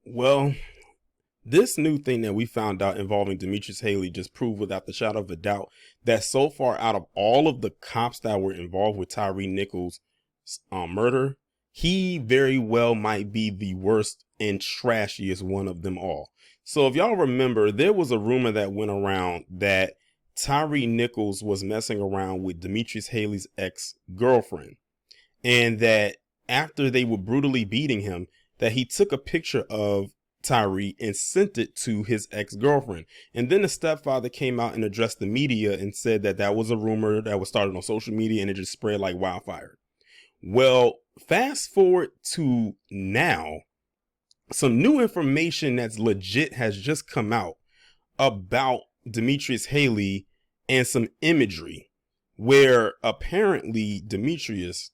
Well, this new thing that we found out involving Demetrius Haley just proved without the shadow of a doubt that so far out of all of the cops that were involved with Tyre Nichols' murder, he very well might be the worst and trashiest one of them all. So if y'all remember, there was a rumor that went around that Tyre Nichols was messing around with Demetrius Haley's ex-girlfriend, and that after they were brutally beating him, that he took a picture of Tyre and sent it to his ex-girlfriend. And then the stepfather came out and addressed the media and said that that was a rumor that was started on social media and it just spread like wildfire. Well, fast forward to now, some new information that's legit has just come out about Demetrius Haley and some imagery where apparently Demetrius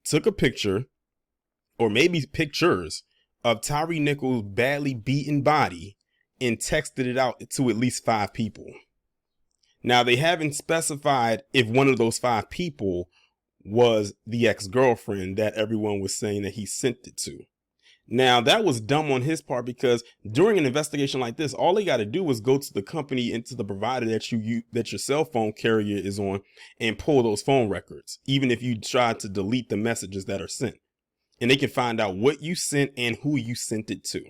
took a picture, or maybe pictures, of Tyre Nichols' badly beaten body and texted it out to at least 5 people. Now, they haven't specified if one of those 5 people was the ex-girlfriend that everyone was saying that he sent it to. Now, that was dumb on his part, because during an investigation like this, all they got to do is go to the company and to the provider that your cell phone carrier is on and pull those phone records, even if you try to delete the messages that are sent. And they can find out what you sent and who you sent it to.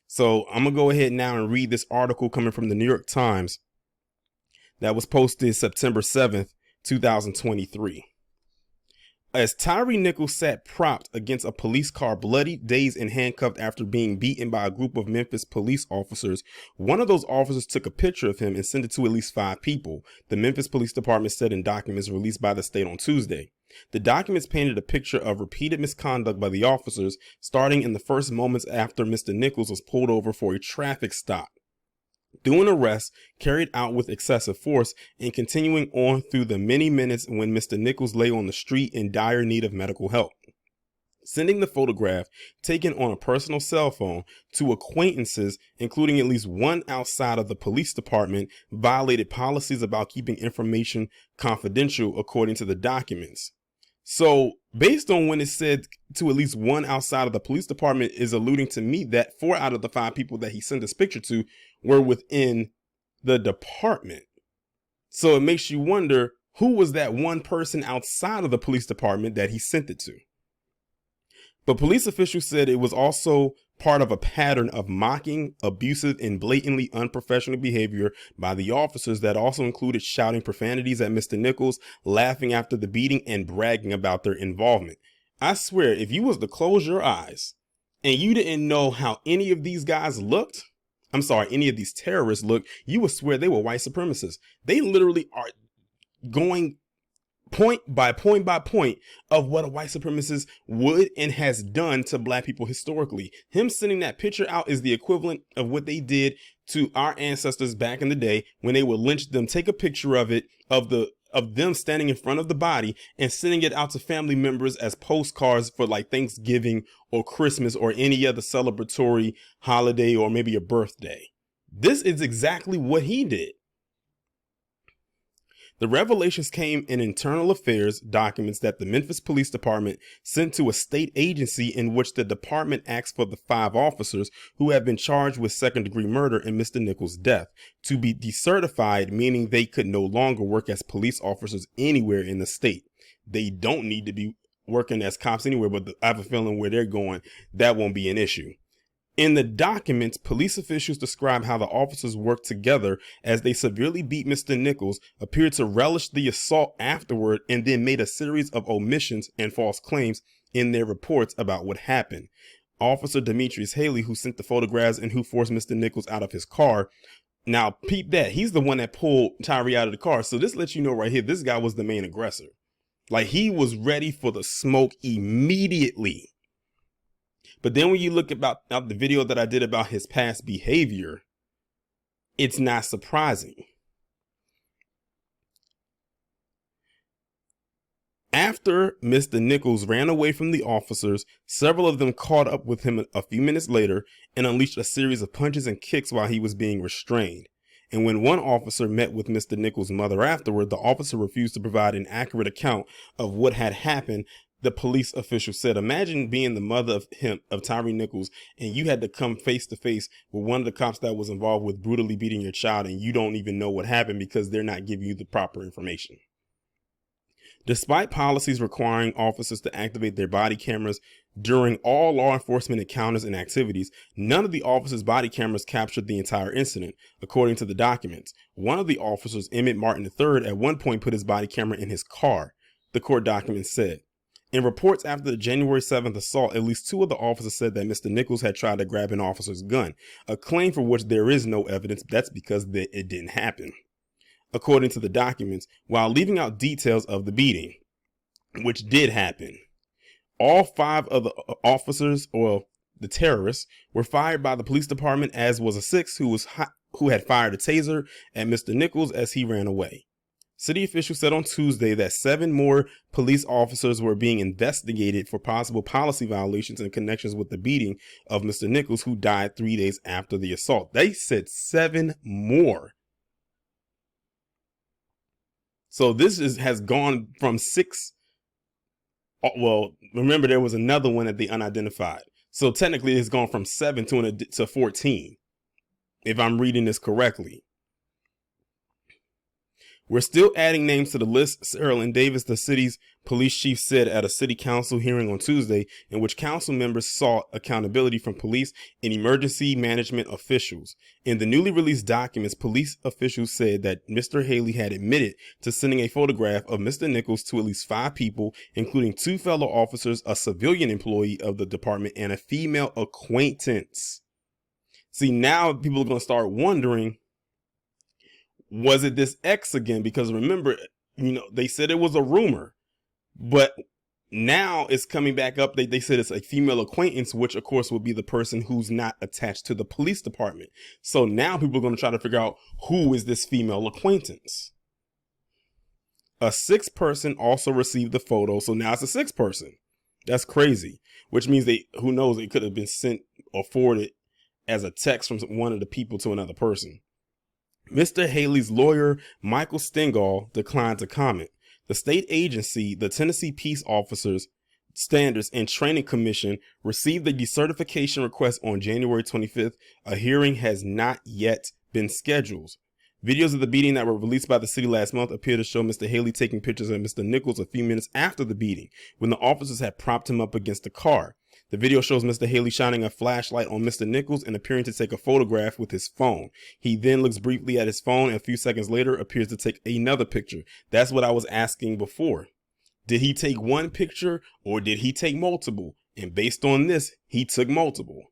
So I'm going to go ahead now and read this article coming from the New York Times that was posted September 7th, 2023. As Tyre Nichols sat propped against a police car, bloody, dazed, and handcuffed after being beaten by a group of Memphis police officers, one of those officers took a picture of him and sent it to at least 5 people, the Memphis Police Department said in documents released by the state on Tuesday. The documents painted a picture of repeated misconduct by the officers, starting in the first moments after Mr. Nichols was pulled over for a traffic stop, through an arrest carried out with excessive force, and continuing on through the many minutes when Mr. Nichols lay on the street in dire need of medical help. Sending the photograph, taken on a personal cell phone, to acquaintances, including at least one outside of the police department, violated policies about keeping information confidential, according to the documents. So, based on when it said to at least one outside of the police department, is alluding to me that 4 out of the 5 people that he sent this picture to were within the department. So it makes you wonder, who was that one person outside of the police department that he sent it to? But police officials said it was also part of a pattern of mocking, abusive, and blatantly unprofessional behavior by the officers that also included shouting profanities at Mr. Nichols, laughing after the beating, and bragging about their involvement. I swear, if you was to close your eyes and you didn't know how any of these guys looked, any of these terrorists looked, you would swear they were white supremacists. They literally are going point by point by point of what a white supremacist would and has done to black people historically. Him sending that picture out is the equivalent of what they did to our ancestors back in the day when they would lynch them. Take a picture of it, of them standing in front of the body, and sending it out to family members as postcards for like Thanksgiving or Christmas or any other celebratory holiday, or maybe a birthday. This is exactly what he did. The revelations came in internal affairs documents that the Memphis Police Department sent to a state agency, in which the department asked for the 5 officers who have been charged with second-degree murder in Mr. Nichols' death to be decertified, meaning they could no longer work as police officers anywhere in the state. They don't need to be working as cops anywhere, but I have a feeling where they're going, that won't be an issue. In the documents, police officials describe how the officers worked together as they severely beat Mr. Nichols, appeared to relish the assault afterward, and then made a series of omissions and false claims in their reports about what happened. Officer Demetrius Haley, who sent the photographs and who forced Mr. Nichols out of his car. Now, peep that. He's the one that pulled Tyre out of the car. So this lets you know right here, this guy was the main aggressor. Like, he was ready for the smoke immediately. But then when you look about the video that I did about his past behavior, it's not surprising. After Mr. Nichols ran away from the officers, several of them caught up with him a few minutes later and unleashed a series of punches and kicks while he was being restrained. And when one officer met with Mr. Nichols' mother afterward, the officer refused to provide an accurate account of what had happened, The police official said, imagine being the mother of Tyre Nichols, and you had to come face to face with one of the cops that was involved with brutally beating your child, and you don't even know what happened because they're not giving you the proper information. Despite policies requiring officers to activate their body cameras during all law enforcement encounters and activities, none of the officers' body cameras captured the entire incident, according to the documents. One of the officers, Emmett Martin III, at one point put his body camera in his car, the court documents said. In reports after the January 7th assault, at least 2 of the officers said that Mr. Nichols had tried to grab an officer's gun, a claim for which there is no evidence. That's because it didn't happen. According to the documents, while leaving out details of the beating, which did happen, all 5 of the officers, or the terrorists, were fired by the police department, as was a 6th who had fired a taser at Mr. Nichols as he ran away. City officials said on Tuesday that 7 more police officers were being investigated for possible policy violations in connections with the beating of Mr. Nichols, who died 3 days after the assault. They said 7 more. So this has gone from 6. Well, remember there was another one at the unidentified. So technically it's gone from 7 to 14, if I'm reading this correctly. We're still adding names to the list, Carolyn Davis, the city's police chief, said at a city council hearing on Tuesday, in which council members sought accountability from police and emergency management officials. In the newly released documents, police officials said that Mr. Haley had admitted to sending a photograph of Mr. Nichols to at least 5 people, including 2 fellow officers, a civilian employee of the department, and a female acquaintance. See, now people are going to start wondering, was it this X again? Because remember, they said it was a rumor, but now it's coming back up. They said it's a female acquaintance, which of course would be the person who's not attached to the police department. So now people are going to try to figure out, who is this female acquaintance? A 6th person also received the photo. So now it's a 6th person. That's crazy, which means who knows, it could have been sent or forwarded as a text from one of the people to another person. Mr. Haley's lawyer, Michael Stingall, declined to comment. The state agency, the Tennessee Peace Officers Standards and Training Commission, received the decertification request on January 25th. A hearing has not yet been scheduled. Videos of the beating that were released by the city last month appear to show Mr. Haley taking pictures of Mr. Nichols a few minutes after the beating, when the officers had propped him up against the car. The video shows Mr. Haley shining a flashlight on Mr. Nichols and appearing to take a photograph with his phone. He then looks briefly at his phone and a few seconds later appears to take another picture. That's what I was asking before. Did he take one picture or did he take multiple? And based on this, he took multiple.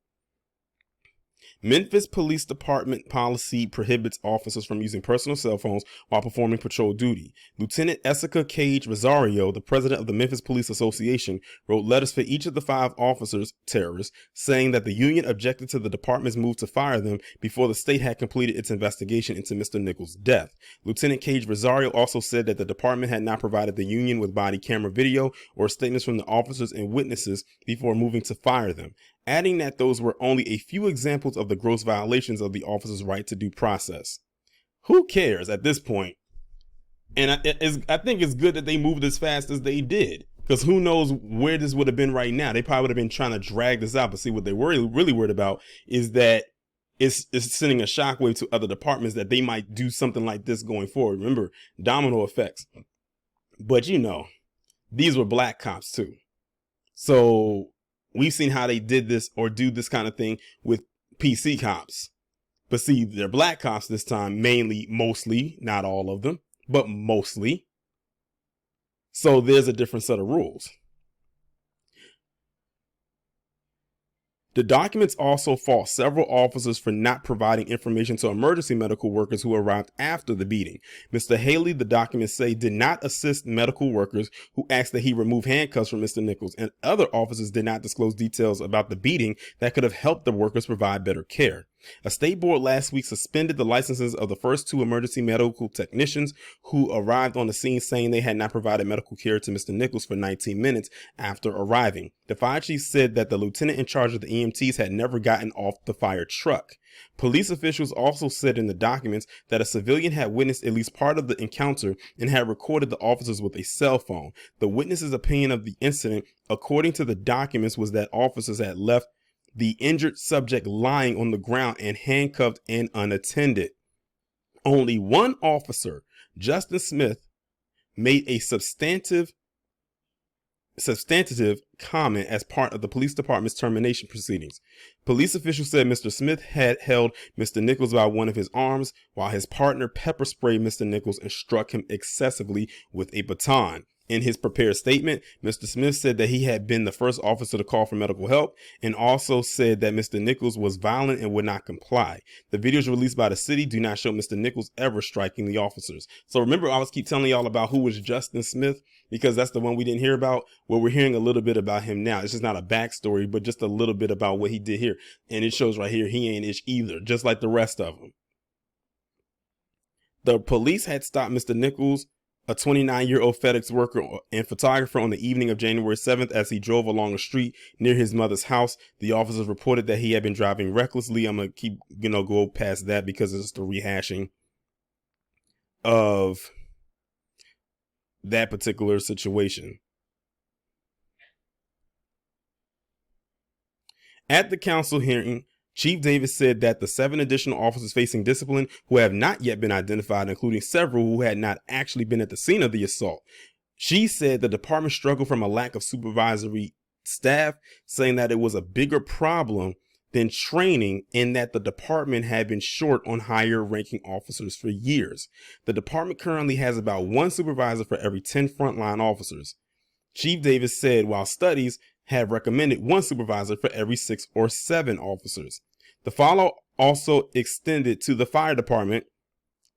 Memphis Police Department policy prohibits officers from using personal cell phones while performing patrol duty. Lieutenant Essica Cage Rosario, the president of the Memphis Police Association, wrote letters for each of the 5 officers, terrorists, saying that the union objected to the department's move to fire them before the state had completed its investigation into Mr. Nichols' death. Lieutenant Cage Rosario also said that the department had not provided the union with body camera video or statements from the officers and witnesses before moving to fire them, adding that those were only a few examples of the gross violations of the officer's right to due process. Who cares at this point? And I think it's good that they moved as fast as they did, because who knows where this would have been right now. They probably would have been trying to drag this out, but see, what they were really worried about is that it's sending a shockwave to other departments that they might do something like this going forward. Remember, domino effects. But these were black cops too. So we've seen how they did this or do this kind of thing with PC cops. But see, they're black cops this time, mostly, not all of them, but mostly. So there's a different set of rules. The documents also fault several officers for not providing information to emergency medical workers who arrived after the beating. Mr. Haley, the documents say, did not assist medical workers who asked that he remove handcuffs from Mr. Nichols, and other officers did not disclose details about the beating that could have helped the workers provide better care. A state board last week suspended the licenses of the first two emergency medical technicians who arrived on the scene, saying they had not provided medical care to Mr. Nichols for 19 minutes after arriving. The fire chief said that the lieutenant in charge of the EMTs had never gotten off the fire truck. Police officials also said in the documents that a civilian had witnessed at least part of the encounter and had recorded the officers with a cell phone. The witness's opinion of the incident, according to the documents, was that officers had left the injured subject lying on the ground and handcuffed and unattended. Only one officer, Justin Smith, made a substantive comment as part of the police department's termination proceedings. Police officials said Mr. Smith had held Mr. Nichols by one of his arms while his partner pepper sprayed Mr. Nichols and struck him excessively with a baton. In his prepared statement, Mr. Smith said that he had been the first officer to call for medical help and also said that Mr. Nichols was violent and would not comply. The videos released by the city do not show Mr. Nichols ever striking the officers. So remember, I was keep telling y'all about who was Justin Smith, because that's the one we didn't hear about. Well, we're hearing a little bit about him now. It's just not a backstory, but just a little bit about what he did here. And it shows right here, he ain't ish either, just like the rest of them. The police had stopped Mr. Nichols, a 29-year-old FedEx worker and photographer, on the evening of January 7th as he drove along a street near his mother's house. The officers reported that he had been driving recklessly. I'm going to keep, go past that because it's the rehashing of that particular situation. At the council hearing, Chief Davis said that the 7 additional officers facing discipline who have not yet been identified, including several who had not actually been at the scene of the assault. She said the department struggled from a lack of supervisory staff, saying that it was a bigger problem than training and that the department had been short on higher ranking officers for years. The department currently has about 1 supervisor for every 10 frontline officers. Chief Davis said while studies have recommended 1 supervisor for every 6 or 7 officers. The follow also extended to the fire department,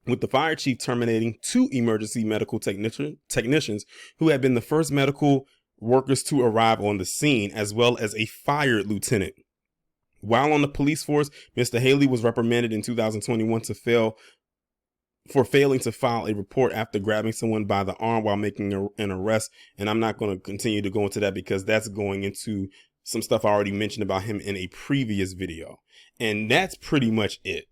with the fire chief terminating 2 emergency medical technicians who had been the first medical workers to arrive on the scene, as well as a fired lieutenant. While on the police force, Mr. Haley was reprimanded in 2021 for failing to file a report after grabbing someone by the arm while making an arrest. And I'm not going to continue to go into that because that's going into some stuff I already mentioned about him in a previous video. And that's pretty much it.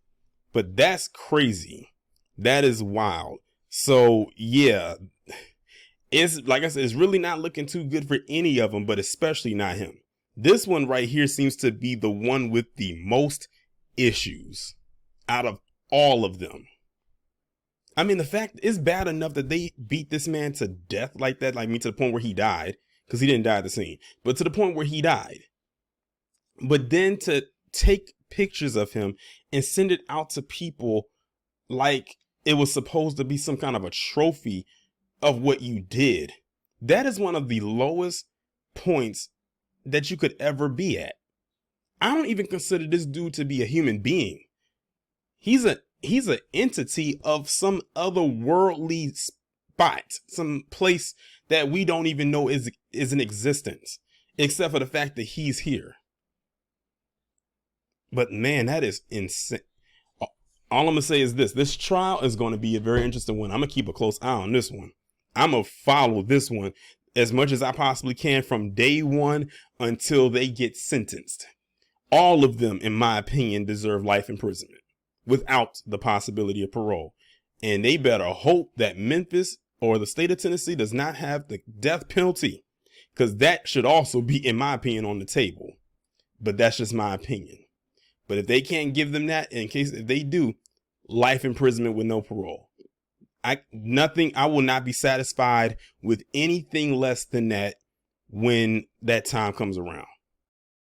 But that's crazy. That is wild. So yeah, it's like I said, it's really not looking too good for any of them, but especially not him. This one right here seems to be the one with the most issues out of all of them. I mean, the fact is bad enough that they beat this man to death like that, to the point where he died, because he didn't die at the scene, but to the point where he died. But then to take pictures of him and send it out to people like it was supposed to be some kind of a trophy of what you did. That is one of the lowest points that you could ever be at. I don't even consider this dude to be a human being. He's an entity of some otherworldly spot, some place that we don't even know is in existence, except for the fact that he's here. But man, that is insane. All I'm gonna say is this trial is going to be a very interesting one. I'm gonna keep a close eye on this one. I'm gonna follow this one as much as I possibly can from day one until they get sentenced. All of them, in my opinion, deserve life imprisonment without the possibility of parole. And they better hope that Memphis or the state of Tennessee does not have the death penalty, because that should also be, in my opinion, on the table. But that's just my opinion. But if they can't give them that, if they do, life imprisonment with no parole. I will not be satisfied with anything less than that when that time comes around.